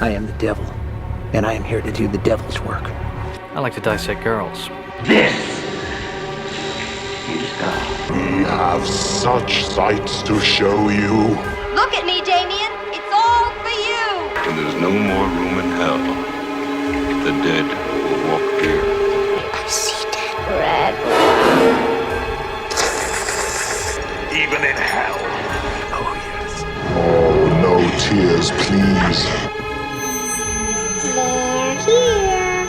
I am the devil, and I am here to do the devil's work. I like to dissect girls. This is God. We have such sights to show you. Look at me, Damien. It's all for you. When there's no more room in hell, the dead will walk here. I see dead. Red. Even in hell. Oh, yes. Oh, no tears, please. They're here.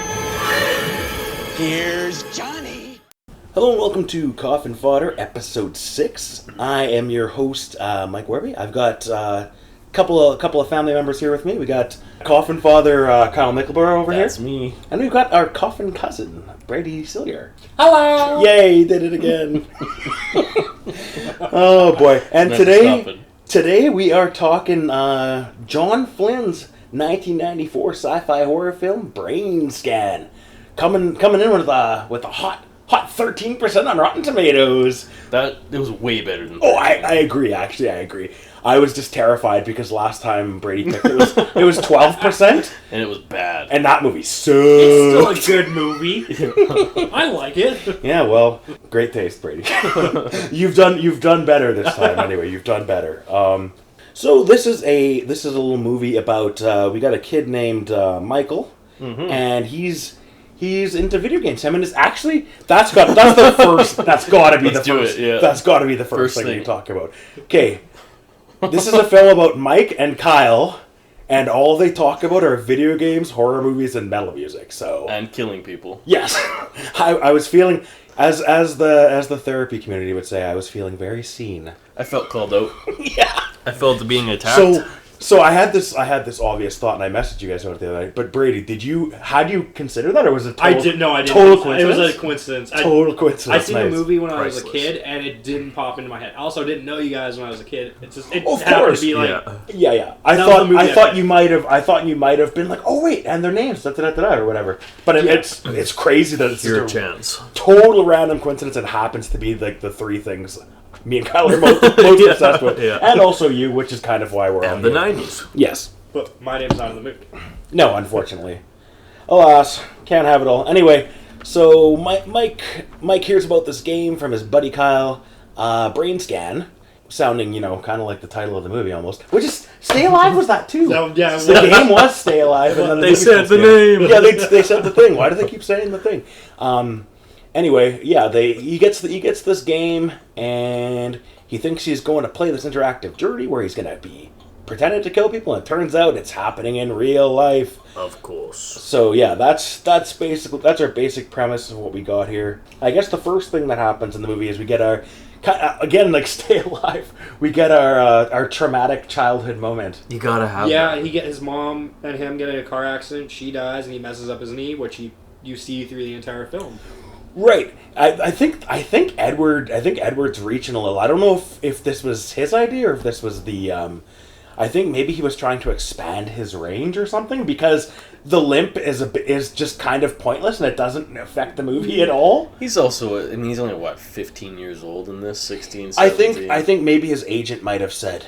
Here's Johnny. Hello and welcome to Coffin Fodder, Episode 6. I am your host, Mike Werby. I've got a couple of family members here with me. We got Coffin Father Kyle Mickleborough over here. That's me. And we've got our coffin cousin, Brady Sillier. Hello! Yay, he did it again. Oh boy. And today we are talking John Flynn's 1994 sci-fi horror film, Brainscan. Coming in with a hot 13% on Rotten Tomatoes. It was way better than Oh, I agree. Actually, I agree. I was just terrified because last time Brady picked it was 12%, and it was bad. and that movie sucked. It's still a good movie. I like it. Yeah, well, great taste, Brady. You've done better this time. Anyway, you've done better. So this is a little movie about we got a kid named Michael, and he's into video games. I mean, it's actually that's got to be the first thing we talk about. Okay, this is a film about Mike and Kyle, and all they talk about are video games, horror movies, and metal music. And killing people. Yes, I was feeling as the therapy community would say, I was feeling very seen. I felt called out. Yeah, I felt being attacked. So I had this obvious thought, and I messaged you guys about it the other night. But Brady, had you consider that, or was it? I didn't. Total coincidence. It was a coincidence. Total coincidence. I seen the movie when I was a Priceless. kid, and it didn't pop into my head. I also didn't know you guys when I was a kid. It Of happened course. to be like, Yeah. I thought you might have been like, oh wait, and their names, or whatever. But it's crazy that it's Your just a chance. total random coincidence. It happens to be like the three things me and Kyle are most obsessed with, and also you, which is kind of why we're on And the here. 90s. Yes. but my name's not in the movie. No, unfortunately. Alas, can't have it all. Anyway, so Mike hears about this game from his buddy Kyle, Brainscan, sounding, kind of like the title of the movie almost. Which is, Stay Alive was that too. So, yeah, The game was Stay Alive. And then They said the name. Yeah, they said the thing. Why do they keep saying the thing? Anyway, yeah, he gets this game, and he thinks he's going to play this interactive journey where he's going to be pretending to kill people, and it turns out it's happening in real life. Of course. So yeah, that's our basic premise of what we got here. I guess the first thing that happens in the movie is we get our again, like Stay Alive. We get our traumatic childhood moment. You gotta have Yeah, he get his mom and him get in a car accident. She dies, and he messes up his knee, which you see through the entire film. Right. I think Edward's reaching a little. I don't know if this was his idea or if this was the. I think maybe he was trying to expand his range or something, because the limp is just kind of pointless and it doesn't affect the movie at all. He's also, he's only 15 years old in this, 16, 17. I think maybe his agent might have said,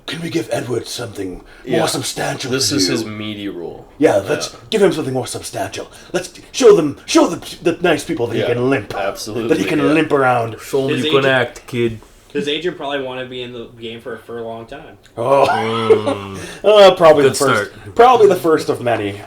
"Can we give Edward something more substantial?" This is his meaty role. Yeah, let's give him something more substantial. Let's show the nice people that he can limp. Absolutely. That he can limp around. Show him you can act, kid. His agent probably wanted to be in the game for a long time. Probably Good the first. start. Probably the first of many.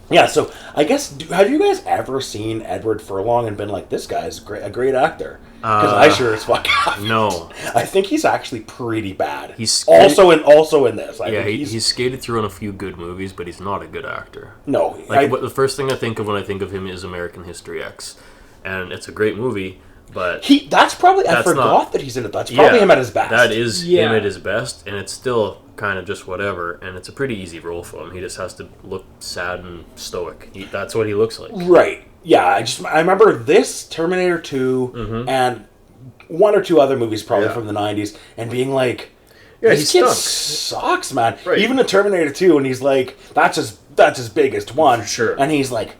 Yeah, so I guess, have you guys ever seen Edward Furlong and been like, this guy's a great actor? Because I sure as fuck have. No. I think he's actually pretty bad. He's also in this. He's skated through on a few good movies, but he's not a good actor. No. The first thing I think of when I think of him is American History X. And it's a great movie, but... I forgot that he's in it. That's probably him at his best. That is him at his best, and it's still kind of just whatever, and it's a pretty easy role for him. He just has to look sad and stoic. That's what he looks like. Right. Yeah, I remember this, Terminator 2, and one or two other movies probably from the 90s, and being like, this kid sucks, man. Right. Even in Terminator 2, and he's like, that's his biggest one. Sure. And he's like,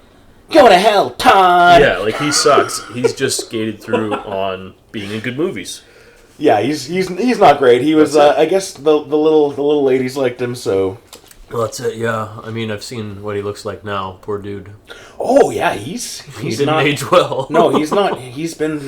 go to hell, Todd! Yeah, like, he sucks. He's just skated through on being in good movies. Yeah, he's not great. He was, I guess the little ladies liked him, so Well, that's it. Yeah, I mean, I've seen what he looks like now. Poor dude. Oh yeah, he's He didn't not, age well. No, he's not. He's been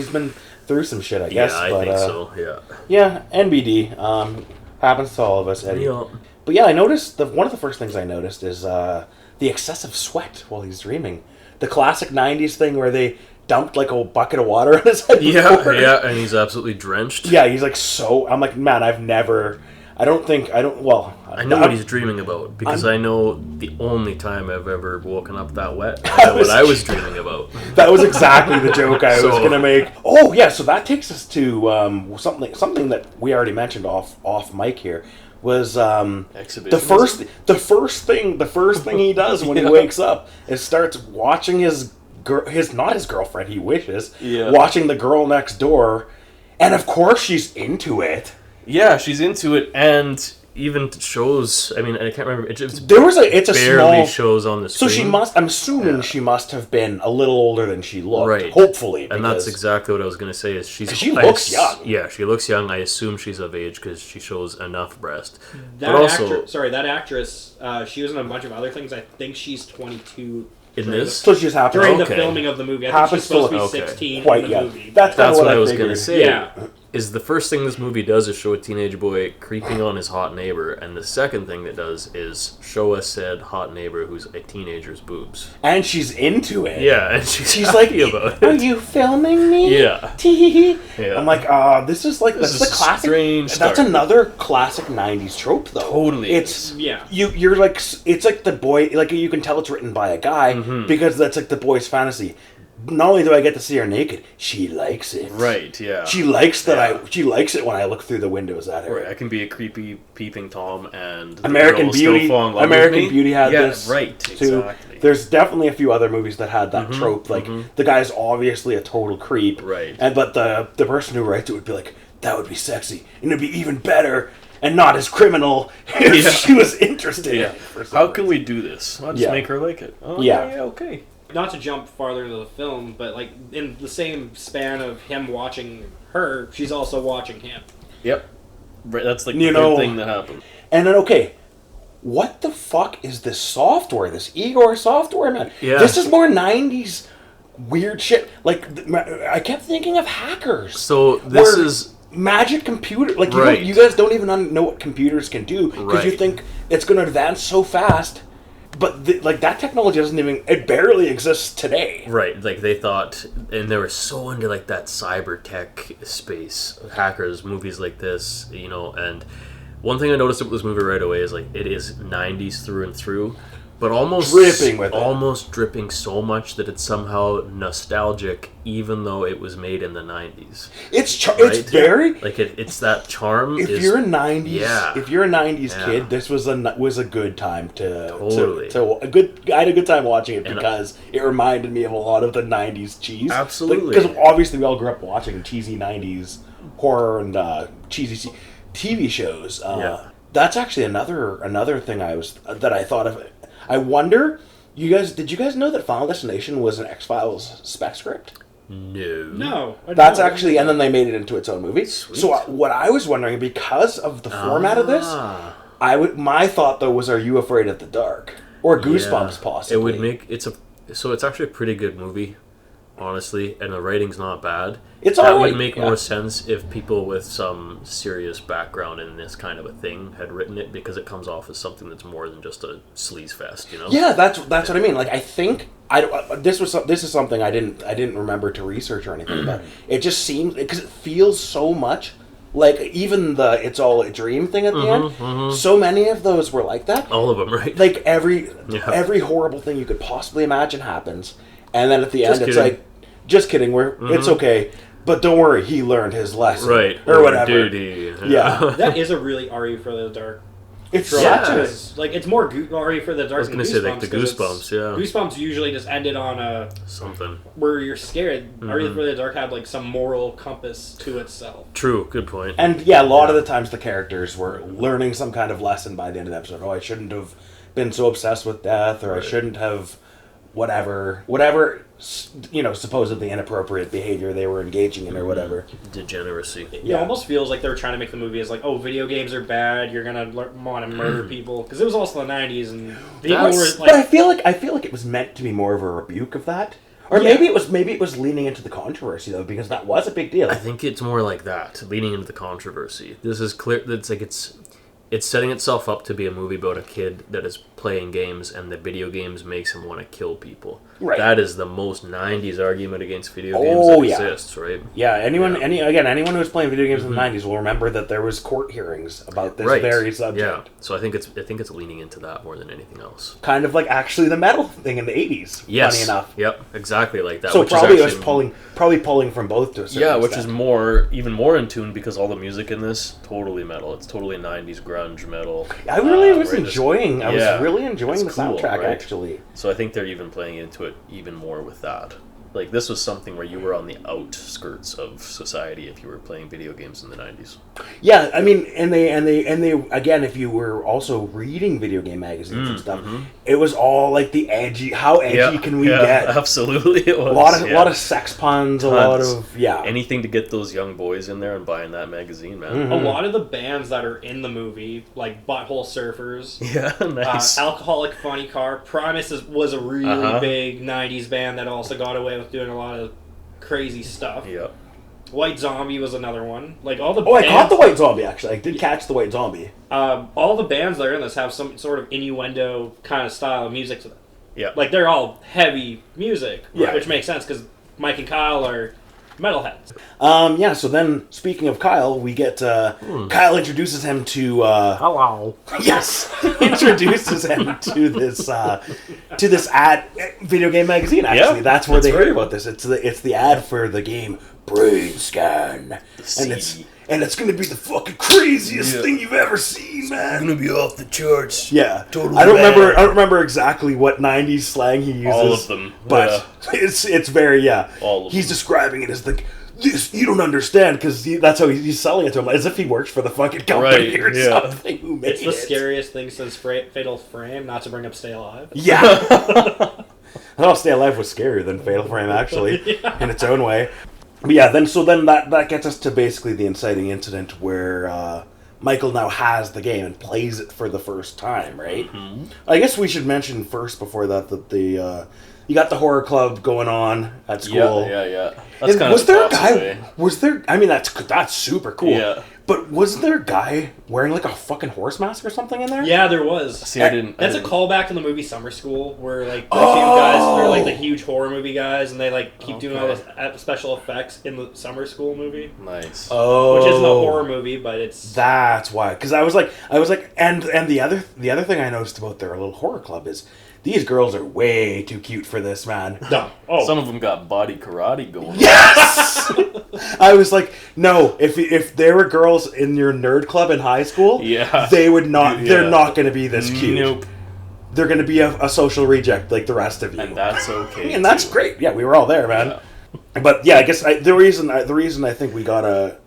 through some shit, I guess. Yeah, I but, think so. Yeah. Yeah, NBD happens to all of us, Eddie. Yeah. But yeah, I noticed one of the first things I noticed is the excessive sweat while he's dreaming. The classic '90s thing where they dumped like a bucket of water on his head. Yeah, before. yeah, and he's absolutely drenched. Yeah, he's like so. I'm like, man, I don't. Well, I know what he's dreaming about because I know the only time I've ever woken up that wet. I know what I was dreaming about. That was exactly the joke I was So- gonna make. Oh yeah, so that takes us to something that we already mentioned off mic here was the first thing he does when he wakes up is starts watching his not his girlfriend, he wishes, watching the girl next door, and of course she's into it. Yeah, she's into it, and even shows. I mean, I can't remember. It's small barely shows on the So screen. she must. I'm assuming she must have been a little older than she looked. Right. Hopefully, and that's exactly what I was going to say. Is she looks young. Yeah, she looks young. I assume she's of age because she shows enough breast. That but also, that actress, she was in a bunch of other things. I think she's 22 in this, So she's happens during the Okay. filming of the movie. I think Happens she's supposed to to be look- 16 quite in the young. movie. That's that's what what I was figured. going to say. Yeah. Is the first thing this movie does is show a teenage boy creeping on his hot neighbor, and the second thing it does is show us said hot neighbor who's a teenager's boobs. And she's into it. Yeah, and she's like, happy about "Are it. you filming me?" Yeah. Tee-hee-hee. Yeah. I'm like, this is like This that's is the a classic. strange That's start. another classic '90s trope, though. Totally It's Yeah. You're like it's like the boy, like you can tell it's written by a guy because that's like the boy's fantasy. Not only do I get to see her naked, she likes it. Right, yeah. She likes that she likes it when I look through the windows at her. Right, I can be a creepy peeping Tom and the American girl will Beauty. still fall in love American with me. Beauty had yeah, this right, too. exactly. There's definitely a few other movies that had that trope. Like the guy's obviously a total creep, Right. but the person who writes it would be like, that would be sexy, and it'd be even better and not as criminal if she was interested. Yeah. For some How reason. can we do this? I'll just Yeah. make her like it. Oh, Yeah. yeah, okay. Not to jump farther into the film, but like in the same span of him watching her, she's also watching him. Yep. Right, that's like You the know- third thing that happened. And then what the fuck is this software? This Igor software, man. Yeah. This is more '90s weird shit. Like I kept thinking of hackers. So this Where is magic computer. Like Right. you guys don't even know what computers can do because you Right. think it's going to advance so fast. But like that technology doesn't even. It barely exists today. right. Like they thought, and they were so into like that cyber tech space, hackers, movies like this, you know. And one thing I noticed about this movie right away is like it is '90s through and through, but almost Dripping with it. almost dripping so much that it's somehow nostalgic, even though it was made in the '90s. It's Right? it's very. like it's that charm. If is, you're a '90s, Yeah. if you're a '90s Yeah. kid, this was a good time to Totally. I had a good time watching it And, because it reminded me of a lot of the '90s cheese. Absolutely. Because obviously we all grew up watching cheesy '90s horror and cheesy TV shows. Yeah. That's actually another thing that I thought of. I wonder, did you guys know that Final Destination was an X-Files spec script? No. I That's don't know. actually, and then they made it into its own movie. Sweet. So what I was wondering, because of the format of this, Ah. my thought though was, are you afraid of the dark or Goosebumps Yeah. possibly? It would make it's actually a pretty good movie, honestly, and the writing's not bad. It's that alright, would make yeah. more sense if people with some serious background in this kind of a thing had written it, because it comes off as something that's more than just a sleaze fest, you know? Yeah, that's what I mean. Like I think this is something I didn't remember to research or anything about. It just seems because it feels so much like even the "It's All a Dream" thing at the end. So many of those were like that. All of them, right? Like every Yeah. horrible thing you could possibly imagine happens, and then at the Just end it's kidding. like, just kidding, it's okay, but don't worry, he learned his lesson, right. or whatever. Did he? Yeah. That is a really Are You for the Dark. It's trope, such a because, like it's more Are You for the Dark. I was than gonna say, like, the 'cause it's- Goosebumps, yeah. Goosebumps usually just ended on a Something. where you're scared. Are You for the Dark had like some moral compass to itself. True. Good point. And yeah, a lot of the times the characters were learning some kind of lesson by the end of the episode. Oh, I shouldn't have been so obsessed with death, or I shouldn't have whatever, supposedly inappropriate behavior they were engaging in or whatever. Degeneracy. It almost feels like they were trying to make the movie as like, oh, video games are bad. You're gonna want to murder people because it was also the '90s and people were like. But I feel like it was meant to be more of a rebuke of that, or maybe it was leaning into the controversy though, because that was a big deal. I think it's more like that, leaning into the controversy. This is clear. It's setting itself up to be a movie about a kid that is playing games, and the video games makes him want to kill people. Right. That is the most '90s argument against video games that exists, right? Yeah. Anyone who was playing video games in the '90s will remember that there was court hearings about this very subject. Yeah. So I think it's leaning into that more than anything else. Kind of like actually the metal thing in the '80s. Yes. Funny enough. Yep. Exactly like that. So which probably is actually, pulling from both to a certain which extent. is even more in tune because all the music in this totally metal. It's totally '90s grunge metal. I really was right? enjoying. I was really enjoying It's the cool, soundtrack right? actually. So I think they're even playing into it even more with that. Like, this was something where you were on the outskirts of society if you were playing video games in the 90s. Yeah, I mean, and they again, if you were also reading video game magazines and stuff, it was all like the edgy. How edgy can we get? Absolutely, it was. A lot of sex puns, a lot of anything to get those young boys in there and buying that magazine, man. A lot of the bands that are in the movie, like Butthole Surfers, nice. Alcoholic Funny Car, Primus was a really big '90s band that also got away with doing a lot of crazy stuff. Yep. White Zombie was another one. Like all the I caught the White Zombie actually. I did catch the White Zombie. All the bands that are in this have some sort of innuendo kind of style of music to them. Yeah. Like they're all heavy music, Yeah. which makes sense because Mike and Kyle are metalheads. So then, speaking of Kyle, we get Kyle introduces him to Hello. yes, introduces him to this ad video game magazine. Actually, that's where they heard about this. It's the ad for the game Brainscan, and it's gonna be the fucking craziest thing you've ever seen, man. It's gonna be off the charts. Yeah, totally. I don't remember exactly what '90s slang he uses. All of them, but it's very All of He's them. describing it as this you don't understand because that's how he's selling it to him, as if he works for the fucking company or something. Who made It's the scariest thing since Fatal Frame. Not to bring up Stay Alive. Yeah. Oh, Stay Alive was scarier than Fatal Frame actually, in its own way. But yeah, then that gets us to basically the inciting incident where Michael now has the game and plays it for the first time, right? Mm-hmm. I guess we should mention first before that the you got the horror club going on at school. Yeah. That's kind was of there a guy? Was there? I mean, that's super cool. Yeah. But was there a guy wearing like a fucking horse mask or something in there? Yeah, there was. See, I didn't. That's a callback to the movie Summer School, where like the two guys, they're like the huge horror movie guys, and they like keep doing all the special effects in the Summer School movie. Nice. Oh, which isn't a horror movie, but it's that's why. Because I was like, and the other thing I noticed about their little horror club is these girls are way too cute for this, man. No. Oh. Some of them got body karate going. Yes. I was like, no. If there were girls in your nerd club in high school, they would not. Yeah. They're not going to be this cute. Nope. They're going to be a social reject like the rest of you, and that's okay. And that's great. Yeah, we were all there, man. Yeah. But yeah, I guess the reason I think we gotta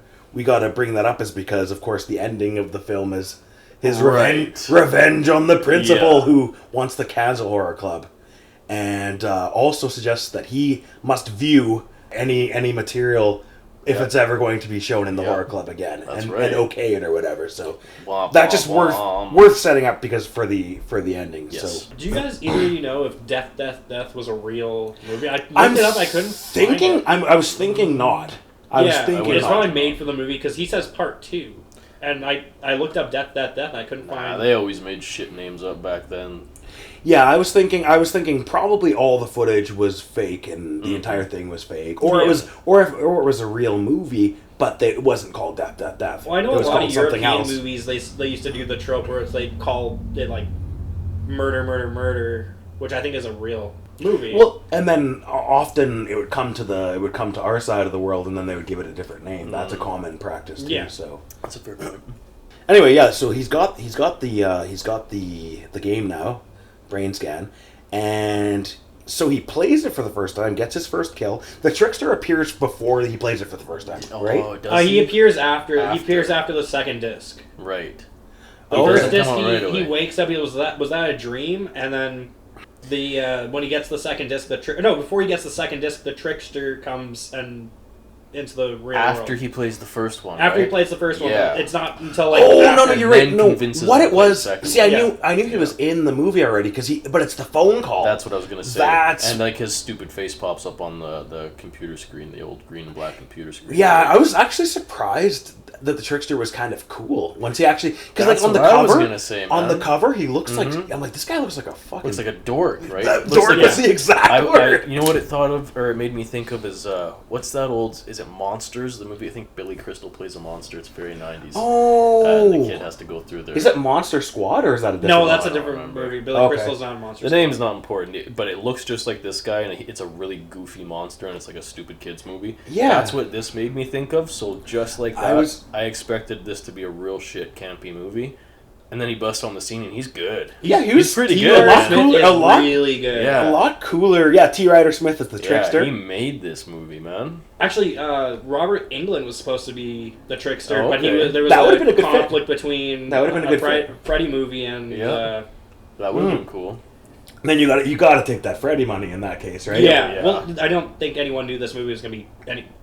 bring that up is because, of course, the ending of the film is his revenge on the principal who wants to cancel horror club, and also suggests that he must view any material if it's ever going to be shown in the horror club again, and okay it or whatever. So that's just worth setting up because for the ending. Yes. So do you guys either know if Death was a real movie? I looked it up. I couldn't find it. I was thinking not. It's probably made for the movie because he says part 2. And I looked up Death, and I couldn't find. They always made shit names up back then. Yeah, I was thinking probably all the footage was fake and the entire thing was fake, or it was a real movie, but it wasn't called Death. Well, I know it was a lot called of something European else. movies they used to do the trope where they called it like murder, which I think is a real movie. Well, and then often it would come to our side of the world, and then they would give it a different name. That's a common practice too. Yeah. So that's a fair point. Anyway, yeah. So he's got the game now, Brainscan, and so he plays it for the first time, gets his first kill. The trickster appears before he plays it for the first time, right? Oh, does he appears after. He appears after the second disc. Right. The first disc, he wakes up. Was that a dream? And then when he gets the second disc, before he gets the second disc, the trickster comes and into the real world. After he plays the first one. After right? he plays the first one, Yeah. it's not until like. Oh after. no, you're right. then No, convinces what him it to play the was. second See, one. I knew he was in the movie already but it's the phone call. That's what I was gonna say. And like his stupid face pops up on the computer screen, the old green and black computer screen. Yeah, I was actually surprised that the trickster was kind of cool once he actually because like That's on the what I was cover, gonna say, on the man. cover he looks like I'm like this guy looks like a fucking Looks like a dork, right? That Looks dork like was the exact word. you know what it thought of, or it made me think of is what's that old? Is it Monsters? The movie. I think Billy Crystal plays a monster. It's very 90s. Oh, And the kid has to go through there. Is it Monster Squad or is that a different? No, that's a one? different remember. movie. Billy Okay. Crystal's not a monster. The name's not important, but it looks just like this guy, and it's a really goofy monster, and it's like a stupid kids movie. Yeah. That's what this made me think of. So just like that, I I expected this to be a real shit campy movie, and then he busts on the scene, and he's good. Yeah, he was pretty T. good. Ryder man. Smith Cooler- is a lot- really good. Yeah. a lot cooler. Yeah, T. Ryder Smith is the trickster. Yeah, he made this movie, man. Actually, Robert Englund was supposed to be the trickster, Oh, but okay. there was That a would've been a good fit. conflict between That would've been a good fit. Freddy movie and Yeah. That would have been cool. Then you got to take that Freddy money in that case, right? Yeah. Well, I don't think anyone knew this movie was going to be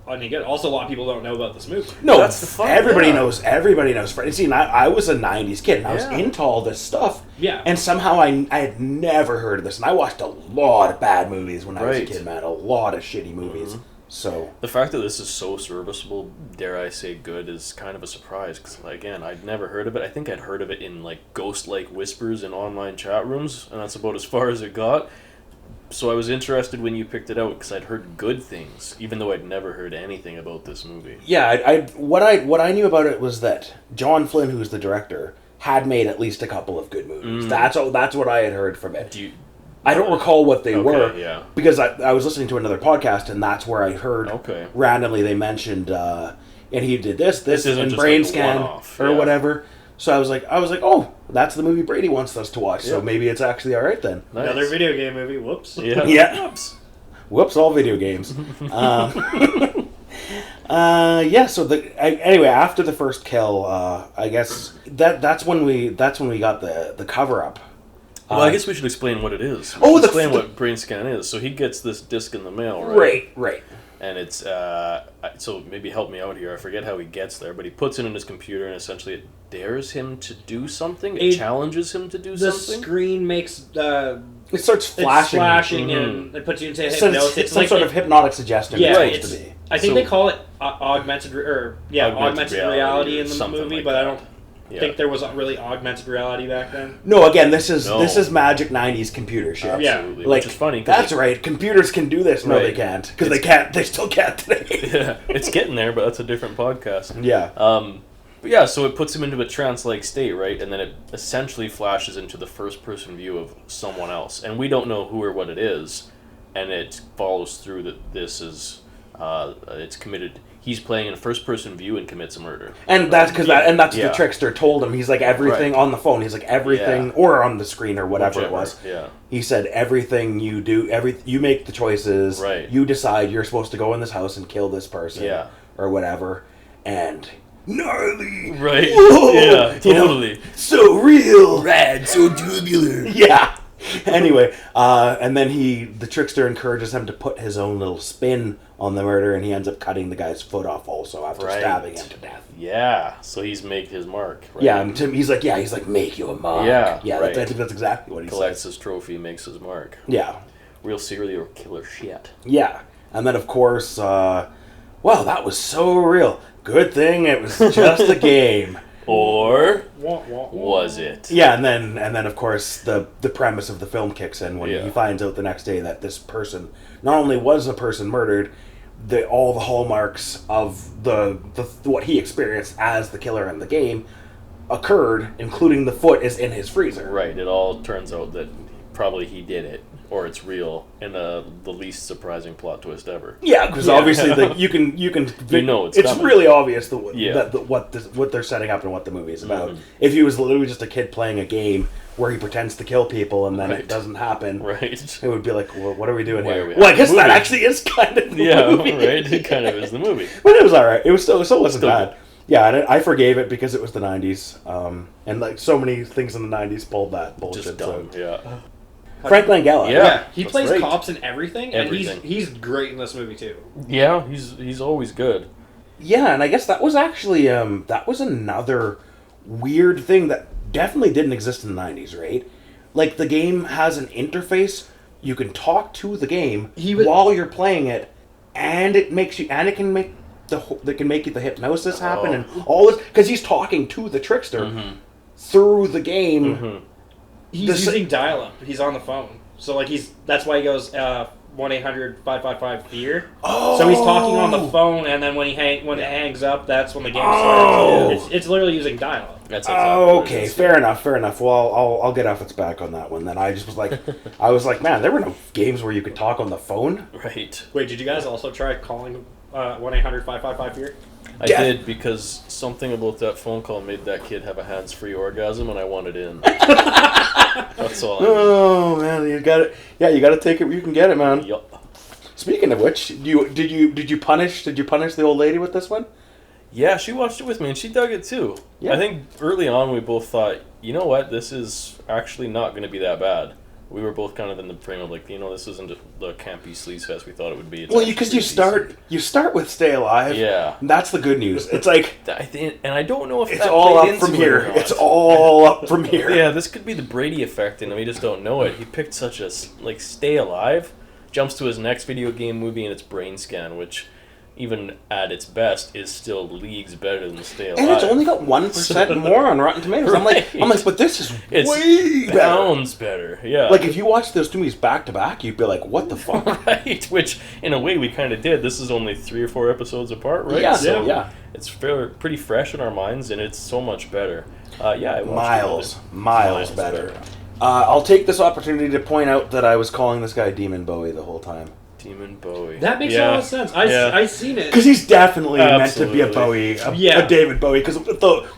any good. Also, a lot of people don't know about this movie. No, That's the fun, everybody yeah. knows. Everybody knows Freddy. See, and I was a '90s kid, and I was Yeah. into all this stuff. Yeah. And somehow I had never heard of this, and I watched a lot of bad movies when I was a Right. kid, man. A lot of shitty movies. So The fact that this is so serviceable, dare I say good, is kind of a surprise. Because, again, I'd never heard of it. I think I'd heard of it in, like, ghost-like whispers in online chat rooms, and that's about as far as it got. So I was interested when you picked it out, because I'd heard good things, even though I'd never heard anything about this movie. yeah, what I knew about it was that John Flynn, who's the director, had made at least a couple of good movies. That's what I had heard from it. Do you... I don't recall what they Okay, were, yeah. because I was listening to another podcast, and that's where I heard Okay. randomly they mentioned, and he did this isn't and just like a Brainscan one-off, or yeah. whatever. So I was like, oh, that's the movie Brady wants us to watch. So Yeah. maybe it's actually all right then. Nice. Another video game movie. Whoops. Yeah. Yeah. Whoops, all video games. Yeah. So anyway, after the first kill, I guess that's when we got the cover up. Well, I guess we should explain what it is. Oh, explain what Brainscan is. So he gets this disc in the mail, Right. And it's so maybe help me out here. I forget how he gets there, but he puts it in his computer, and essentially it dares him to do something. It challenges him to do The something. screen makes It starts flashing. and it puts you into So hypnosis. it's some sort of hypnotic suggestion. Yeah, it's supposed to be. I think So- they call it augmented augmented reality in the something movie, like but that. I don't Yeah. think there was really augmented reality back then. No, again, this is No. magic '90s computer shit. Absolutely, Like, which is funny. 'cause That's right. Computers can do this. No, Right. they can't. Because they can't. They still can't today. Yeah, it's getting there, but that's a different podcast. Yeah. But yeah, so it puts him into a trance-like state, right? And then it essentially flashes into the first-person view of someone else, and we don't know who or what it is, and it follows through that this is it's committed. He's playing in a first-person view and commits a murder. And that's because that's what Yeah. the trickster told him. He's like everything Right. on the phone. He's like everything, Yeah. or on the screen, or whatever it Whichever, was. yeah. He said everything you do, you make the choices. Right. You decide you're supposed to go in this house and kill this person. Yeah. Or whatever. And gnarly. Right. Whoa! Yeah, You know, totally. so real. Rad, so tubular. Yeah. Anyway, and then the trickster encourages him to put his own little spin on the murder, and he ends up cutting the guy's foot off also after Right. stabbing him to death. Yeah, so he's made his mark. Right? Yeah, and he's like, make you a mark. Yeah, right. right. I think that's exactly what he Collects says. his trophy, makes his mark. Yeah, Real serial killer shit. yeah. And then, of course, wow, that was so real. Good thing it was just a game. Or was it? Yeah, and then of course the premise of the film kicks in when Yeah. he finds out the next day that this person not only was a person murdered, all the hallmarks of the what he experienced as the killer in the game occurred, including the foot is in his freezer. Right, it all turns out that probably he did it, or it's real, in the least surprising plot twist ever. Yeah, because obviously you can You know it's it's coming. really obvious Yeah. what they're setting up and what the movie is about. Mhm. If he was literally just a kid playing a game where he pretends to kill people and then Right. it doesn't happen, Right. it would be like, well, what are we doing Why here? are we Well, I having a guess that movie? actually is kind of the Yeah, movie. right? It kind of is the movie. But it was all right. It was still wasn't Still bad. good. Yeah, and I forgave it because it was the '90s, and like so many things in the '90s pulled that bullshit. Just dumb, So. yeah. Frank Langella. Yeah. He that's plays right. cops and everything, and Everything. he's great in this movie too. Yeah, he's always good. Yeah, and I guess that was actually that was another weird thing that definitely didn't exist in the 90s, right? Like the game has an interface, you can talk to the game while you're playing it, and it makes you, and it can make the hypnosis happen and all this because he's talking to the trickster through the game. He's using dial-up. He's on the phone, so like that's why he goes 1-800-555-FEAR. Oh, so he's talking on the phone, and then when it hangs up, that's when the game starts. It's literally using dial-up. That's okay, fair enough. Well, I'll get off its back on that one. Then I just was like, man, there were no games where you could talk on the phone. Right. Wait, did you guys also try calling 1-800-555-FEAR? I did, because something about that phone call made that kid have a hands-free orgasm, and I wanted in. That's all. Oh man, you got it. Yeah, you got to take it where you can get it, man. Yup. Speaking of which, did you punish the old lady with this one? Yeah, she watched it with me, and she dug it too. Yeah. I think early on we both thought, you know what, this is actually not going to be that bad. We were both kind of in the frame of like, this isn't the campy sleaze fest we thought it would be. It's because you start with Stay Alive. Yeah. And that's the good news. It's like and I don't know if it's that all played up from into it or here. not. It's all up from here. Yeah, this could be the Brady effect, and we just don't know it. He picked such a Stay Alive, jumps to his next video game movie, and it's Brainscan, which, even at its best, is still leagues better than Stay Alive. And it's only got 1% more on Rotten Tomatoes. Right. I'm like, but this is It's way better. pounds better. Yeah. Like if you watch those two movies back to back, you'd be like, what the fuck? Right, which in a way we kind of did. This is only 3 or 4 episodes apart, right? Yeah, So yeah. It's pretty fresh in our minds, and it's so much better. I watched miles better. I'll take this opportunity to point out that I was calling this guy Demon Bowie the whole time. Demon Bowie. That makes a lot of sense. I seen it Because he's definitely meant to be a Absolutely. Bowie, a David Bowie. Because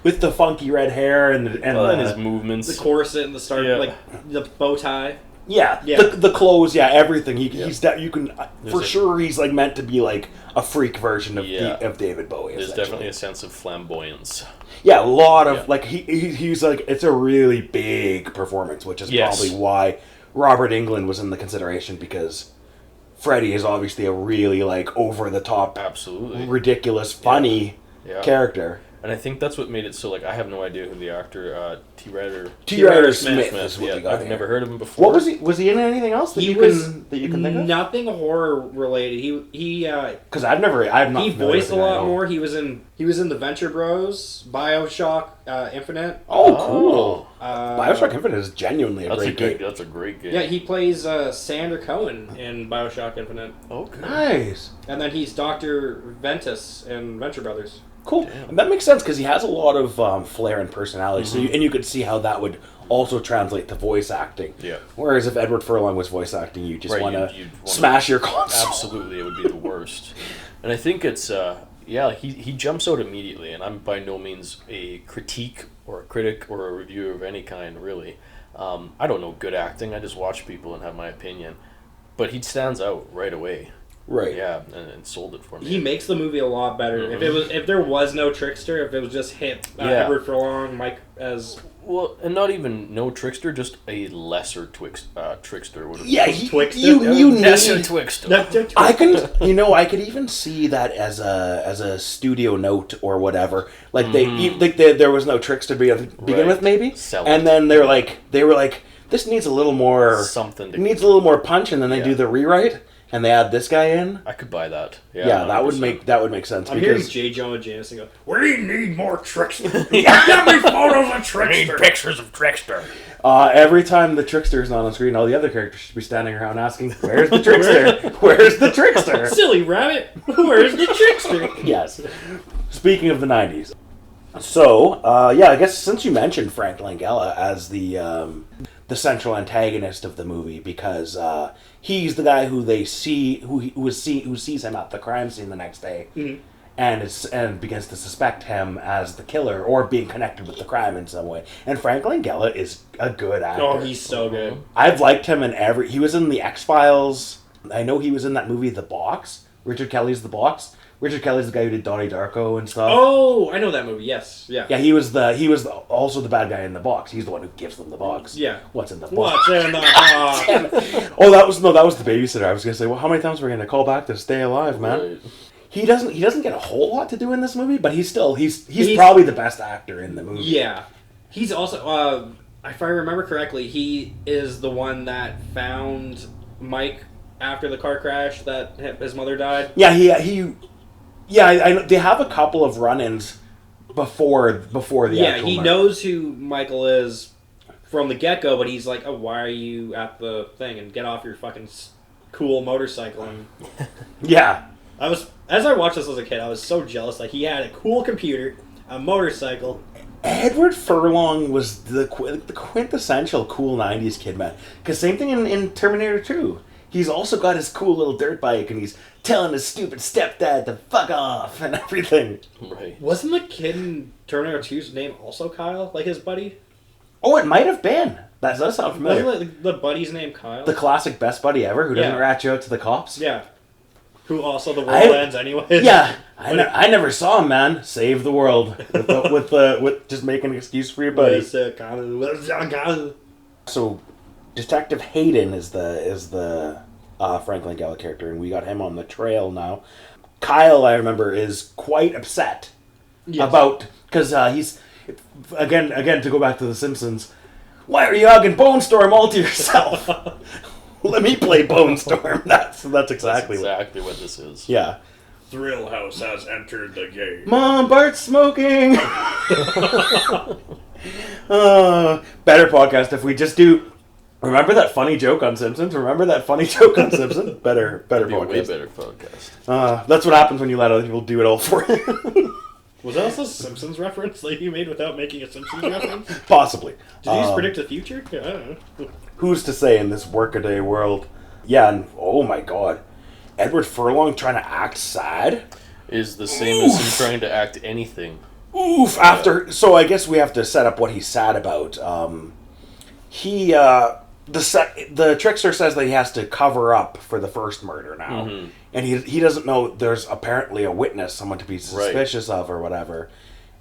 with the funky red hair and his movements, the corset and the start, like the bow tie. Yeah. The clothes, everything. He's you can sure he's like meant to be like a freak version of David Bowie. There's definitely a sense of flamboyance. Yeah, a lot of like he's like it's a really big performance, which is probably why Robert Englund was in the consideration, because Freddy is obviously a really like over the top, absolutely ridiculous, funny character. And I think that's what made it so, like, I have no idea who the actor, T. Ryder Smith is what they got I've here. never heard of him before. What was he? Was he in anything else that you can think of? Nothing horror related. He because I've not. He voiced a lot more. He was in the Venture Bros, BioShock Infinite. Oh, cool! BioShock Infinite is genuinely a great game. That's a great game. Yeah, he plays Sander Cohen in BioShock Infinite. Okay, nice. And then he's Dr. Ventus in Venture Brothers. Cool. And that makes sense because he has a lot of flair and personality. So you could see how that would also translate to voice acting. Yeah. Whereas if Edward Furlong was voice acting, you just want to you'd smash your console. Absolutely, it would be the worst. And I think it's he jumps out immediately, and I'm by no means a critique or a critic or a reviewer of any kind, really. I don't know good acting. I just watch people and have my opinion. But he stands out right away. Right. Yeah, and sold it for me. He makes the movie a lot better. Mm-hmm. if there was no trickster, if it was just him, Edward Furlong, Mike as and not even no trickster, just a lesser trickster would have. Yeah, Twixter. you need Twixter. I could even see that as a studio note or whatever. Like there was no trickster to begin with, maybe, and then they were like, this needs a little more something. It needs a little more punch, and then they do the rewrite. And they add this guy in. I could buy that. Yeah, that would make sense. I'm hearing J. Jonah Jameson go, "We need more trickster. Give me photos of trickster. Pictures of trickster." Every time the trickster is not on screen, all the other characters should be standing around asking, "Where's the trickster? Where's the trickster?" Silly rabbit. Where's the trickster? Yes. Speaking of the 90s. So, I guess since you mentioned Frank Langella as the central antagonist of the movie, because he's the guy who they see, who sees him at the crime scene the next day, and begins to suspect him as the killer or being connected with the crime in some way. And Frank Langella is a good actor. Oh, he's so good. I've liked him he was in the X-Files. I know he was in that movie The Box. Richard Kelly's The Box. Richard Kelly's the guy who did Donnie Darko and stuff. Oh, I know that movie. Yes, yeah. Yeah, also the bad guy in the box. He's the one who gives them the box. Yeah. What's in the box? What's in the box? Oh, that was the babysitter. I was gonna say, well, how many times were we gonna call back to Stay Alive, man? Right. He doesn't get a whole lot to do in this movie, but he's probably the best actor in the movie. Yeah, he's also, if I remember correctly, he is the one that found Mike after the car crash that his mother died. Yeah, I they have a couple of run-ins before the actual he murder. knows who Michael is from the get-go, but he's like, oh, why are you at the thing? And get off your fucking cool motorcycle. And Yeah. as I watched this as a kid, I was so jealous. Like, he had a cool computer, a motorcycle. Edward Furlong was the quintessential cool 90s kid, man. Because same thing in Terminator 2. He's also got his cool little dirt bike, and he's telling his stupid stepdad to fuck off and everything. Right. Wasn't the kid in Terminator 2's name also Kyle, like his buddy? Oh, it might have been. That does sound familiar. Wasn't the buddy's name Kyle? The classic best buddy ever who doesn't Yeah. rat you out to the cops? Yeah. Who also the world ends anyways. Yeah. I never saw him, man. Save the world. With just making an excuse for your buddy. So, Detective Hayden is the Frank Langella character, and we got him on the trail now. Kyle, I remember, is quite upset about because he's again to go back to The Simpsons. Why are you hugging Bone Storm all to yourself? Let me play Bone Storm. That's exactly what this is. Yeah. Thrill House has entered the game. Mom, Bart's smoking. Better podcast if we just do. Remember that funny joke on Simpsons? Better It'd be podcast. a way better podcast. That's what happens when you let other people do it all for you. Was that also a Simpsons reference like you made without making a Simpsons reference? Possibly. Did you just predict the future? Yeah, I don't know. Who's to say in this workaday world? Yeah, and oh my god. Edward Furlong trying to act sad? Is the same as him trying to act anything. Oof, so I guess we have to set up what he's sad about. The trickster says that he has to cover up for the first murder now. Mm-hmm. And he doesn't know there's apparently a witness, someone to be suspicious of or whatever.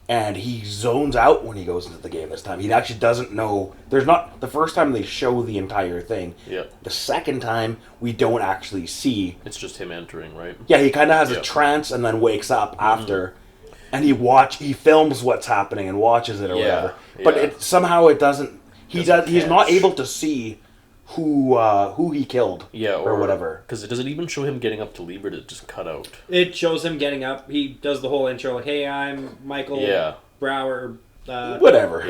And he zones out when he goes into the game this time. He actually doesn't know. There's not the first time they show the entire thing. Yeah. The second time we don't actually see. It's just him entering, right? Yeah, he kind of has a trance and then wakes up after, and he films what's happening and watches it or whatever. But somehow it doesn't. He's not able to see who he killed. Yeah, or whatever. Because does it even show him getting up to leave, or did it just cut out? It shows him getting up. He does the whole intro like, "Hey, I'm Michael Brower." Whatever.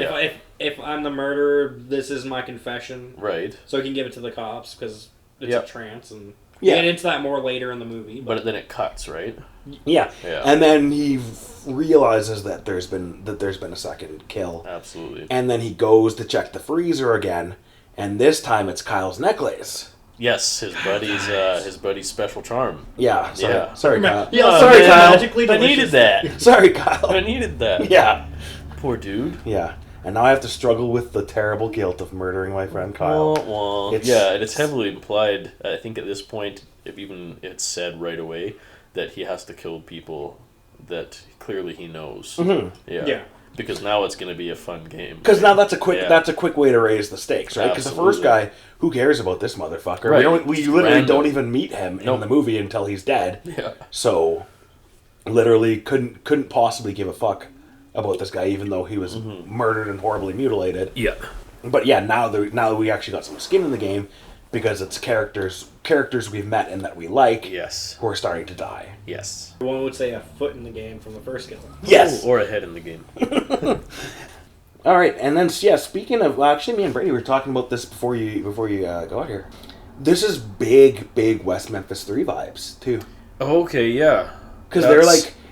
If I'm the murderer, this is my confession. Right. So he can give it to the cops because it's a trance, and Yeah. get into that more later in the movie. But then it cuts, right? Yeah. Yeah. And then he realizes that there's been a second kill. Absolutely. And then he goes to check the freezer again, and this time it's Kyle's necklace. Yes, his buddy's special charm. Yeah. Sorry, Kyle. Yeah, sorry, man, Kyle. magically I delicious. needed that. Sorry, Kyle. I needed that. Yeah. Poor dude. Yeah. And now I have to struggle with the terrible guilt of murdering my friend Kyle. Wah. Yeah, and it's heavily implied, I think at this point, if even it's said right away, that he has to kill people that clearly he knows. Mm-hmm. Yeah. Because now it's going to be a fun game. Because now that's a quick way to raise the stakes, right? Because the first Absolutely. guy, who cares about this motherfucker? Right. We It's literally random. don't even meet him in the movie until he's dead. Yeah. So, literally couldn't possibly give a fuck about this guy, even though he was murdered and horribly mutilated. Yeah. But yeah, now we actually got some skin in the game because it's characters we've met and that we like. Yes. Who are starting to die. Yes. One would say a foot in the game from the first kill. Yes. Or a head in the game. All right, and then speaking of, actually, me and Brady were talking about this before you go out here. This is big West Memphis 3 vibes too. Okay, yeah. Because they're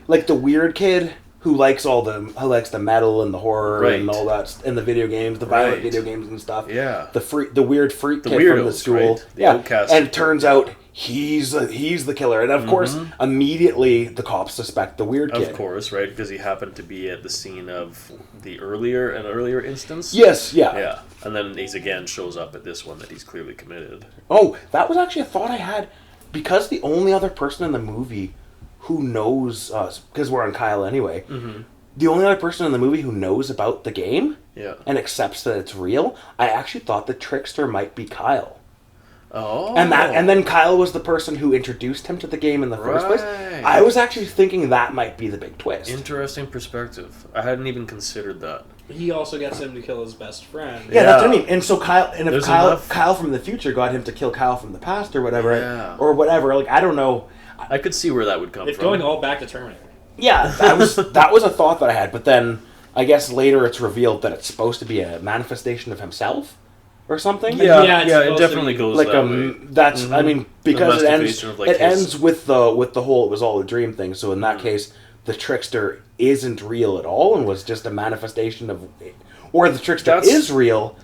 like the weird kid who likes the metal and the horror and all that, and the video games, the violent video games and stuff. Yeah. The weird freak kid weirdos, from the school. right? The outcast. And it turns out he's the killer, and of course, immediately the cops suspect the weird kid. Of course, right? Because he happened to be at the scene of an earlier instance. Yes, yeah. Yeah. And then he's again shows up at this one that he's clearly committed. Oh, that was actually a thought I had, because the only other person in the movie who knows us, because we're on Kyle anyway. Mm-hmm. The only other person in the movie who knows about the game Yeah. and accepts that it's real, I actually thought the trickster might be Kyle. Oh. And then Kyle was the person who introduced him to the game in the first place. Right. I was actually thinking that might be the big twist. Interesting perspective. I hadn't even considered that. He also gets him to kill his best friend. Yeah, that's what I mean. And so Kyle, and if There's enough. Kyle from the future got him to kill Kyle from the past or whatever, Yeah. or whatever, like I don't know. I could see where that would come It's from. going all back to Terminator. Yeah, that was a thought that I had, but then I guess later it's revealed that it's supposed to be a manifestation of himself or something. Yeah, Yeah, it's it supposed to definitely be- goes Like that way. that's I mean because it ends Domestication of, like, it his- ends with the whole it was all a dream thing. So in that case, the trickster isn't real at all and was just a manifestation of, or the trickster That's- is real,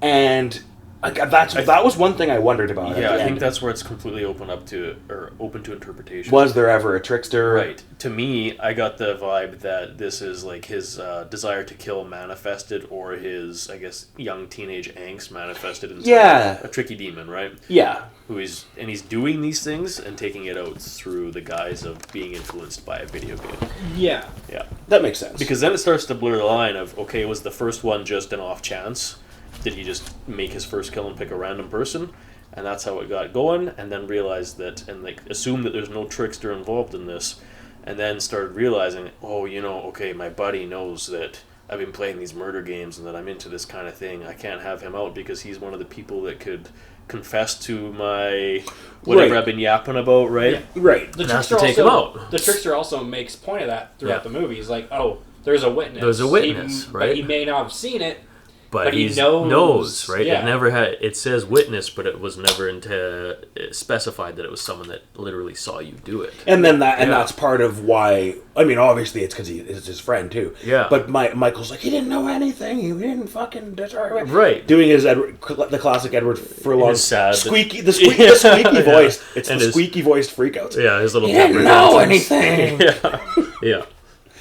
and that was one thing I wondered about. Yeah, at I the think end. that's where it's completely open to interpretation. Was there ever a trickster? Right. To me, I got the vibe that this is like his desire to kill manifested, or his, I guess, young teenage angst manifested inside Yeah. a tricky demon, right? Yeah. He's doing these things and taking it out through the guise of being influenced by a video game. Yeah. Yeah. That makes sense. Because then it starts to blur the line of, okay, was the first one just an off chance? Did he just make his first kill and pick a random person? And that's how it got going, and then realized that, and like assumed that there's no trickster involved in this, and then started realizing, oh, okay, my buddy knows that I've been playing these murder games and that I'm into this kind of thing. I can't have him out because he's one of the people that could confess to my whatever Right. I've been yapping about, right? Yeah. Right. The And has trickster to take him out. The trickster also makes point of that throughout Yeah. the movie. He's like, oh, there's a witness. There's a witness, He- right? But he may not have seen it. But But he he knows- knows, right? yeah. It never had. It says witness, but it was never specified that it was someone that literally saw you do it. And then Yeah. that's part of why. I mean, obviously it's because he is his friend too. Yeah. But Michael's like, he didn't know anything. He didn't fucking deserve it. Right. Doing his the classic Edward Furlong His sad- squeaky the Yeah. squeaky voice. It's And the his- squeaky voiced freakouts. Yeah, his little. He didn't pepper know dances. anything. Yeah, yeah.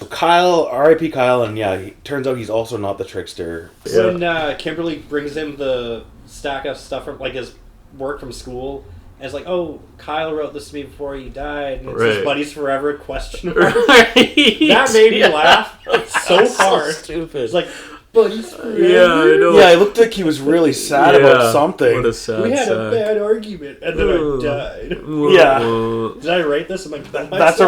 Kyle, R.I.P. Kyle, and yeah, he turns out he's also not the trickster. When Kimberly brings him the stack of stuff from like his work from school, and it's like, oh, Kyle wrote this to me before he died, and it's Right. his buddies forever question mark. Right. That made me Yeah. laugh so hard. Stupid. It's like, buddies forever. Yeah, I know. Yeah, it looked like he was really sad Yeah, about something. What a sad We had a sack. bad argument, and then I died. Yeah. Did I write this? Am I That's a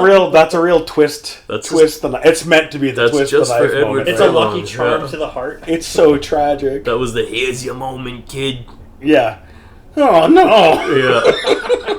real twist. That's twist. It's meant to be the That's twist just the for knife Edward moment. It's right? a lucky Yeah. charm to the heart. It's so tragic. That was the here's your moment, kid. Yeah. Oh no. Yeah.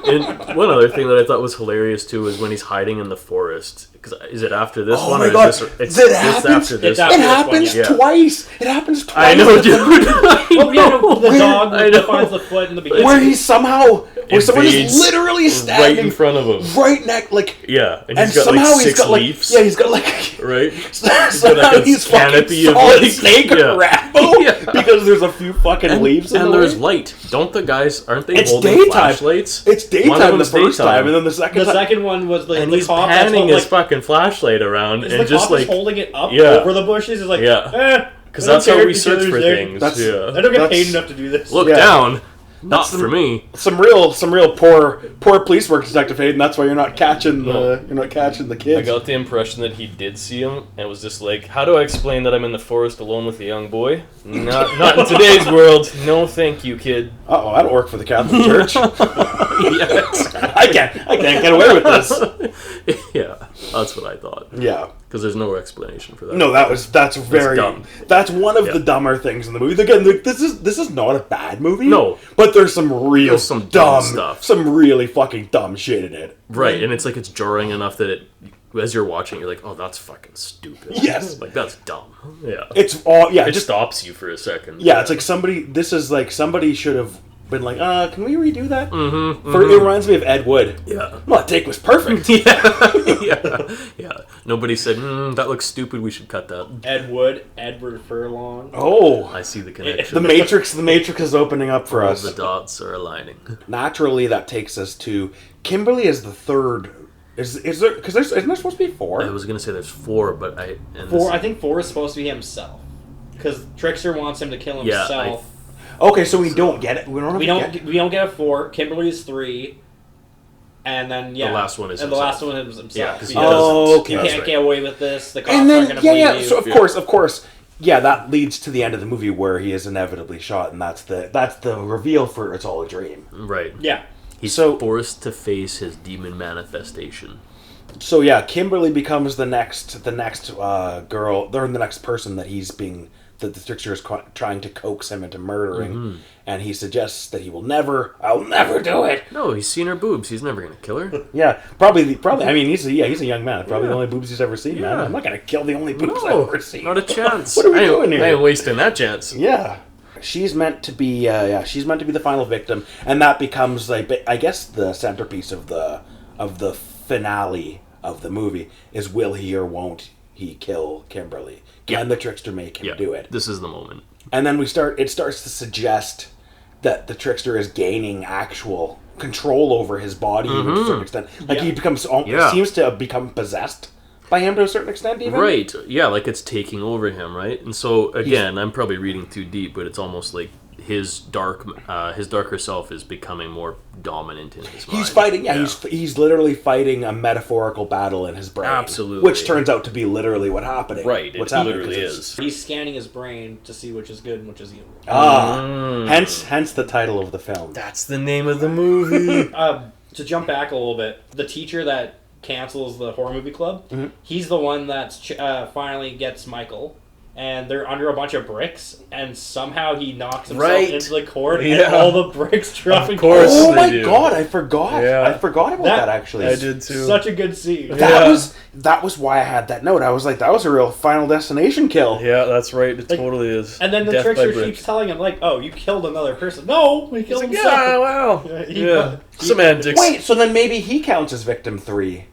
And one other thing that I thought was hilarious too is when he's hiding in the forest. Because is it after this Oh one my or God. is this? It's That this happens- after this. It's after It this one, happens yeah. twice. It happens twice. I know, in the dude. movie. Oh yeah, no, the dog I know. finds the foot in the beginning. Where he somehow, where someone is Invades literally right standing in front of him. right next, like, Yeah, and and he's got somehow like he's 6 got like, leaves. yeah, he's got like, Right. somehow like a he's fucking canopy of solid like- snake yeah. Rambo Yeah. because there's a few fucking leaves in And the there's way. light. Don't the guys? Aren't they It's holding daytime. flashlights? It's One of daytime the them's first daytime. time, and then the second The time. second one was the, And the he's cop that's panning holding, his fucking flashlight around is and the just cop like is holding it up Yeah. over the bushes. Is like, Yeah. because I don't that's how care we if each search other's for there. things. That's- Yeah. I don't get paid That's- enough to do this. Look Yeah. down. Not That's for me. some real poor police work, Detective Hayden. That's why you're not catching the kids. I got the impression that he did see him and was just like, "How do I explain that I'm in the forest alone with a young boy? Not in today's world. No, thank you, kid." Uh-oh, I don't work for the Catholic Church. Yes. I can't get away with this. Yeah, that's what I thought. Yeah. Because there's no explanation for that. No, that's very dumb. That's one of Yeah. the dumber things in the movie. Again, this is not a bad movie. No. but there's some dumb stuff. some really fucking dumb shit in it. Right, and it's like it's jarring enough that it, as you're watching, you're like, "Oh, that's fucking stupid." Yes. like that's dumb. Yeah, It's all it just stops you for a second. yeah. It's like somebody should have been like, can we redo that? It reminds me of Ed Wood. yeah, Well, that take was perfect. yeah. Nobody said that looks stupid. We should cut that. Ed Wood, Edward Furlong. Oh, I see the connection. the Matrix is opening up for All us. the dots are aligning. Naturally, that takes us to Kimberly as the third. Is there because isn't there supposed to be 4? I was gonna say there's 4, but I think 4 is supposed to be himself, because Trickster wants him to kill Yeah, Okay, so we don't get it. We don't. we don't get a 4. Kimberly's 3. And then The last one is and himself. the last one is himself. Yeah, 'cause he Because doesn't. Okay. you That's can't right. get away with this. The cops And aren't then, going to yeah, believe so you. of course, yeah, that leads to the end of the movie where he is inevitably shot, and that's the reveal for it's all a dream. Right. Yeah. He's So- forced to face his demon manifestation. So yeah, Kimberly becomes the next girl, or the next person that that the trickster is trying to coax him into murdering, and he suggests that I'll never do it. No, he's seen her boobs. He's never gonna kill her. Yeah, probably. I mean, he's a young man. Probably the only boobs he's ever seen. Man, Yeah. I'm not gonna kill the only boobs I've No, ever seen. not a chance. What are we doing here? I ain't wasting that chance. Yeah. She's meant to be she's meant to be the final victim, and that becomes like, I guess, the centerpiece of the finale of the movie is, will he or won't he kill Kimberly? Can the trickster make him do it? This is the moment. And then it starts to suggest that the trickster is gaining actual control over his body to a certain extent. Like he becomes seems to become possessed by him to a certain extent, even. Right. Yeah, like it's taking over him, right? And so again, I'm probably reading too deep, but it's almost like his darker self is becoming more dominant in his mind. He's fighting. Yeah, he's literally fighting a metaphorical battle in his brain. Absolutely. Which turns out to be literally what's happening. Right. What's It happening literally 'cause is. He's scanning his brain to see which is good and which is evil. Hence the title of the film. That's the name of the movie. To jump back a little bit, the teacher that cancels the horror movie club, he's the one that finally gets Michael, and they're under a bunch of bricks, and somehow he knocks himself into the cord, and all the bricks drop. Of course. Oh my do. god, I forgot. Yeah. I forgot about that actually. I did too. Such a good scene. That was why I had that note. I was like, that was a real Final Destination kill. Yeah, that's right. It totally is. And then the Death by trickster brick. keeps telling him, like, oh, you killed another person. No, he killed himself. Yeah, wow. Yeah. Semantics. Wait, so then maybe he counts as victim 3.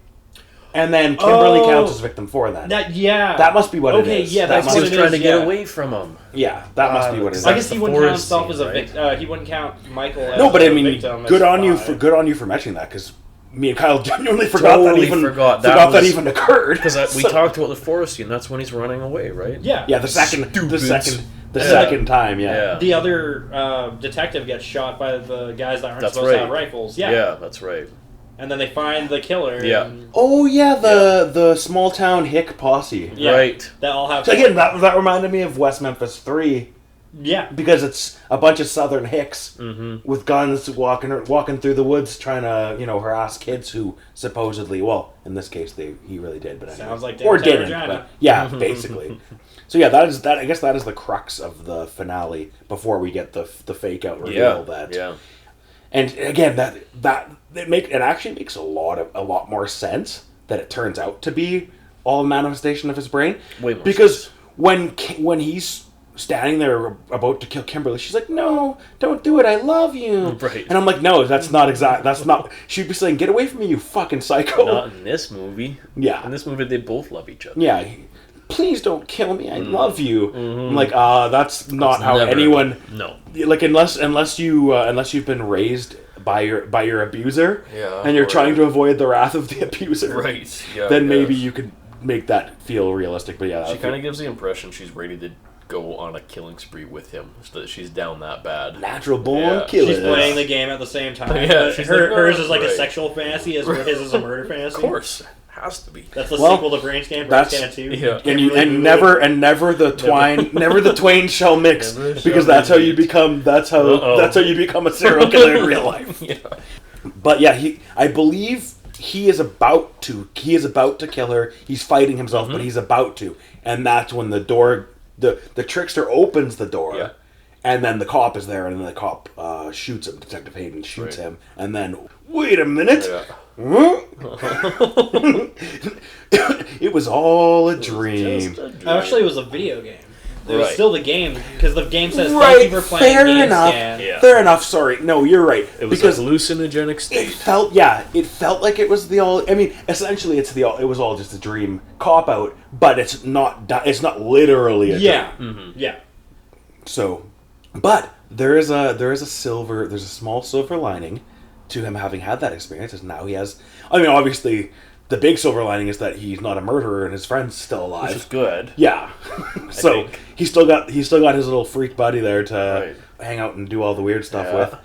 And then Kimberly counts as victim 4 then. That must be what it is. Okay, yeah, That that's must- what He was it trying is, to get yeah. away from him. Yeah, that must be what it is. I guess the he wouldn't count forest himself scene, as a right? victim. He wouldn't count Michael as No, but a I mean, victim. good as on you fine. for mentioning that, because me and Kyle genuinely forgot Totally that even forgot. That that was- even occurred. Because we talked about the forest scene. That's when he's running away, right? Yeah. Yeah, the second time. Yeah. The other detective gets shot by the guys that aren't That's supposed to right. have rifles. Yeah. Yeah, that's right. And then they find the killer. Yeah. And, Oh yeah, the small town hick posse. yeah, Right. They all have. So again, that reminded me of West Memphis 3 yeah. because it's a bunch of Southern hicks with guns walking through the woods trying to harass kids who supposedly, well, in this case he really did, but Sounds like or downtown didn't, Regina. but yeah, basically. So yeah, I guess that is the crux of the finale before we get the fake out reveal that. Yeah. And again, it actually makes a lot more sense that it turns out to be all a manifestation of his brain. Way more because when he's standing there about to kill Kimberly, she's like, "No, don't do it. I love you." Right. And I'm like, "No, that's not exact. That's not." She'd be saying, "Get away from me, you fucking psycho." Not in this movie. Yeah. In this movie, they both love each other. Yeah. Please don't kill me. I love you. I'm like, that's not how never- anyone. No. Like unless you've been raised by your abuser, Yeah, and you're or- trying to avoid the wrath of the abuser, Right. Yeah. then maybe you could make that feel realistic. But yeah, She kind of gives the impression she's ready to go on a killing spree with him. So that she's down that bad. natural born Yeah. killer. She's playing the game at the same time. Yeah, but she's hers like, is like a right. sexual fantasy as his is a murder fantasy. Of course, has to be. That's the Well, sequel to Brainscan. that's- Brainscan 2. Yeah. and never the twain shall mix, Never shall because that's how you meet. become that's how you become a serial killer in real life. Yeah. But yeah, I believe he is about to kill her. He's fighting himself, but he's about to, and that's when the door, the trickster opens the door, Yeah. and then the cop is there, and then the cop shoots him. Detective Hayden shoots Right. him, and then wait a minute. Yeah. Huh? It was all a dream. Actually, it was a video game. It was Right. still the game, because the game says, Right, thank you for playing fair Game enough. Scan. Yeah. Fair enough. Sorry, no, you're right. It was because a hallucinogenic it state. felt like it was the all. I mean, essentially, it was all just a dream cop out, but it's not literally a Yeah. dream. Yeah. So, but there's a small silver lining to him having had that experience, is now he has. I mean, obviously, the big silver lining is that he's not a murderer and his friend's still alive. Which is good. Yeah. So think. he's still got his little freak buddy there to Right. hang out and do all the weird stuff Yeah. with.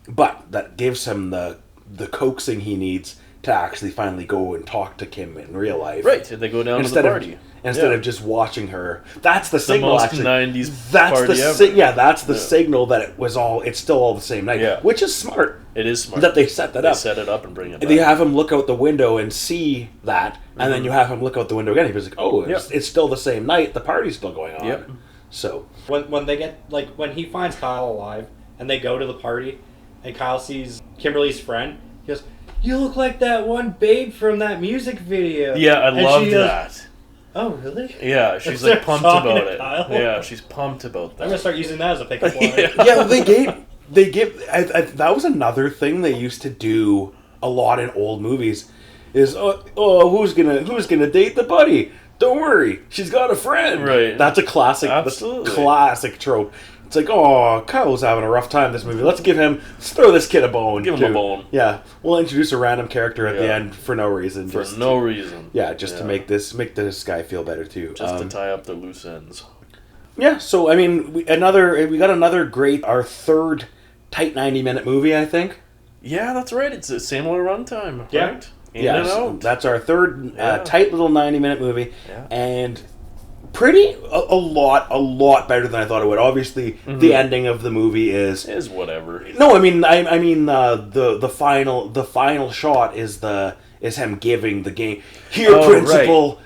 But that gives him the the coaxing he needs to actually finally go and talk to Kim in real life. Right, they go down to the party. Instead of just watching her. That's the signal, most actually. 90s that's party the ever. that's the signal that it's still all the same night. Yeah. Which is smart. It is smart. That they set that up. They set it up and bring it back. They have him look out the window and see that, and then you have him look out the window again. He's like, oh, it's still the same night. The party's still going on. Yep. So When they get, like, when he finds Kyle alive, and they go to the party, and Kyle sees Kimberly's friend, he goes, "You look like that one babe from that music video." Yeah, I And loved she goes, that. "Oh, really?" Yeah, she's They're like pumped talking about to it. Kyle. Yeah, she's pumped about I'm that. gonna start using that as a pickup line. yeah, they give. That was another thing they used to do a lot in old movies. Is who's gonna date the buddy? Don't worry, she's got a friend. Right. That's a classic. Absolutely. That's classic trope. It's like, oh, Kyle's having a rough time this movie. Let's throw this kid a bone. Give him a bone. Yeah, we'll introduce a random character at the Yeah. end for no reason. For no reason. Yeah, just to make this guy feel better too. Just to tie up the loose ends. Yeah, so I mean, we got another great, our third tight 90-minute movie, I think. Yeah, that's right. It's a similar runtime, Yeah. right? In and out. That's our third Yeah. tight little 90-minute movie, Yeah. and a lot better than I thought it would. Obviously, the ending of the movie is whatever. no. I mean, the final shot is him giving the game here, principal. Right.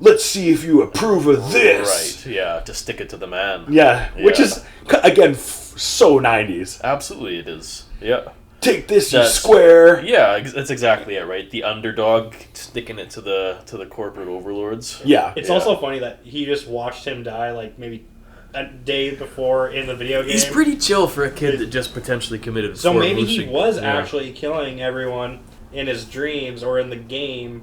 Let's see if you approve of this. Right, yeah, to stick it to the man. Yeah, which is again so 90s. Absolutely, it is. Yeah. Take this, you That's- square. Yeah, that's exactly it, right? The underdog sticking it to the corporate overlords. Yeah. It's Yeah. also funny that he just watched him die, like, maybe a day before in the video game. He's pretty chill for a kid that just potentially committed. So four maybe he losing- was yeah. actually killing everyone in his dreams or in the game,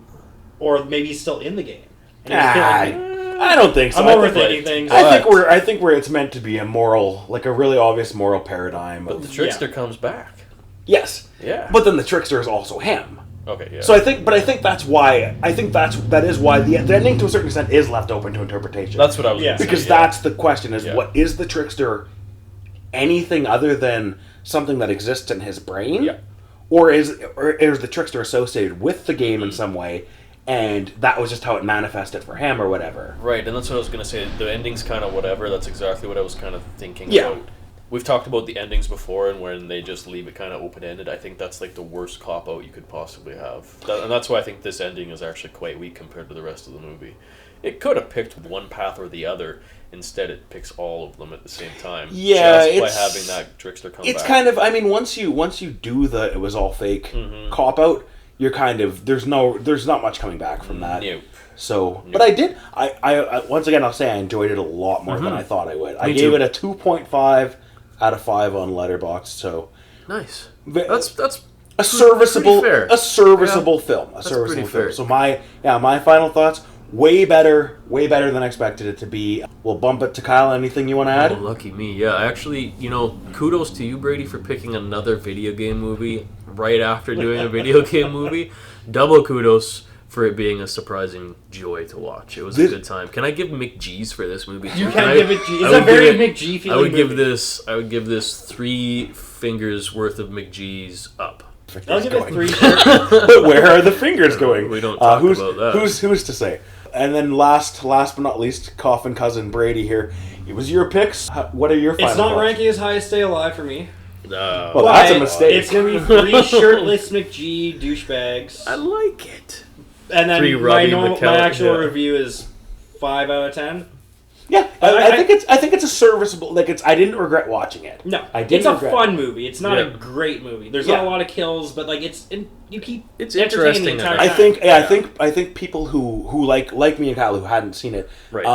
or maybe he's still in the game. And he was killing- I don't think so. I'm I think overthinking things. I think where it's meant to be a moral, like a really obvious moral paradigm. But Of, the trickster comes back. yes. Yeah. But then the trickster is also him. Okay. Yeah. So I think that's why that is why the ending to a certain extent is left open to interpretation. that's what I was. Yeah. gonna say, because yeah. that's the question: is Yeah. what is the trickster anything other than something that exists in his brain, Yeah. or is the trickster associated with the game in some way, and that was just how it manifested for him or whatever? Right, and that's what I was gonna say. The ending's kind of whatever. That's exactly what I was kind of thinking Yeah. about. We've talked about the endings before, and when they just leave it kind of open-ended, I think that's like the worst cop-out you could possibly have. And that's why I think this ending is actually quite weak compared to the rest of the movie. It could have picked one path or the other. Instead, it picks all of them at the same time. Yeah, just by it's- having that trickster come It's back. kind of, I mean, once you do the it was all fake cop out, you're kind of there's not much coming back from that. Nope. So, but I once again I'll say I enjoyed it a lot more than I thought I would. I gave too. it a 2.5 out of 5 on Letterboxd. So Nice. Ve- That's a serviceable pretty fair. film. A serviceable film. pretty fair. So my final thoughts. Way better than I expected it to be. We'll bump it to Kyle. Anything you want to add? Oh, lucky me. Yeah, actually, kudos to you, Brady, for picking another video game movie right after doing a video game movie. Double kudos for it being a surprising joy to watch. It was a good time. Can I give McGee's for this movie? You too? can give it G. I It's a would very give it- McG feeling I would give movie. this 3 fingers worth of McGee's up. I'll give it Going. 3. But where are the fingers going? We don't talk who's, about that. Who's to say? And then last but not least, Coffin cousin Brady here. It was your picks. What are your final It's not thoughts? ranking as high as Stay Alive for me. Well, that's a But mistake. It's gonna be 3 shirtless McG douchebags, I like it. and then 3 my Robbie my McKellen, actual yeah. review is 5 out of 10. Yeah, I think it's a serviceable. Like I didn't regret watching it. No, I didn't it's a regret fun movie. It's not Yeah. a great movie. There's Yeah. not a lot of kills, but like you keep It's entertaining the interesting, entire I time. think I think people who like me and Kyle who hadn't seen it, Right.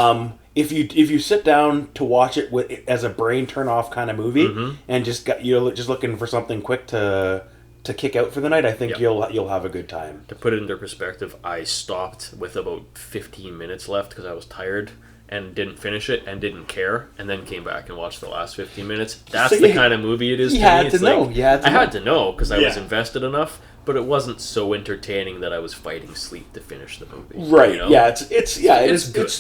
if you sit down to watch it as a brain turn off kind of movie and you're just looking for something quick to kick out for the night, I think Yeah. you'll have a good time. To put it into perspective, I stopped with about 15 minutes left because I was tired and didn't finish it and didn't care, and then came back and watched the last 15 minutes. That's So the you- kind of movie it is you to me. had to It's know. like- You had to I know. had to know because I was Yeah. invested enough, but it wasn't so entertaining that I was fighting sleep to finish the movie. Right? you know? Yeah. It's good.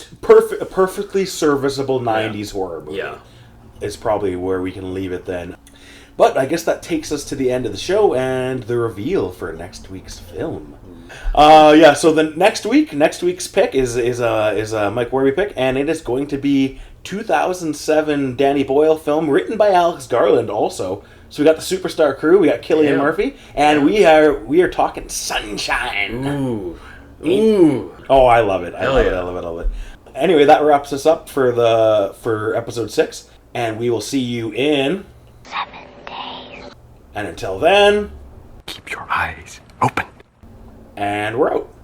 a perfectly serviceable '90s horror movie. Yeah. Is probably where we can leave it then. But I guess that takes us to the end of the show and the reveal for next week's film. Yeah, so the next week's pick is a Mike Warby pick, and it is going to be 2007 Danny Boyle film written by Alex Garland also. So we got the Superstar crew, we got Cillian Murphy, and we are talking Sunshine. Ooh. Oh, I love it. I love it. Anyway, that wraps us up for episode 6, and we will see you in 7 days. And until then, keep your eyes open. And we're out.